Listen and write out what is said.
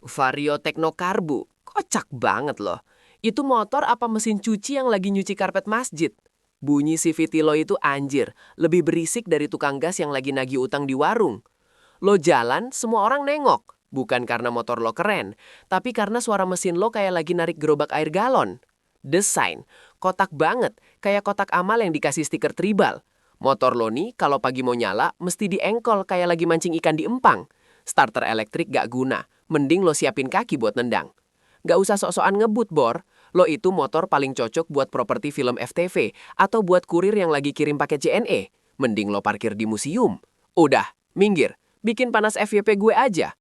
Vario Teknokarbu, kocak banget loh. Itu motor apa mesin cuci yang lagi nyuci karpet masjid? Bunyi CVT lo itu anjir, lebih berisik dari tukang gas yang lagi nagih utang di warung. Lo jalan, semua orang nengok. Bukan karena motor lo keren, tapi karena suara mesin lo kayak lagi narik gerobak air galon. Desain, kotak banget, kayak kotak amal yang dikasih stiker tribal. Motor lo nih, kalau pagi mau nyala, mesti diengkol kayak lagi mancing ikan di empang. Starter elektrik gak guna, mending lo siapin kaki buat nendang. Gak usah sok-sokan ngebut, Bor. Lo itu motor paling cocok buat properti film FTV atau buat kurir yang lagi kirim paket JNE. Mending lo parkir di museum. Udah, minggir. Bikin panas FYP gue aja.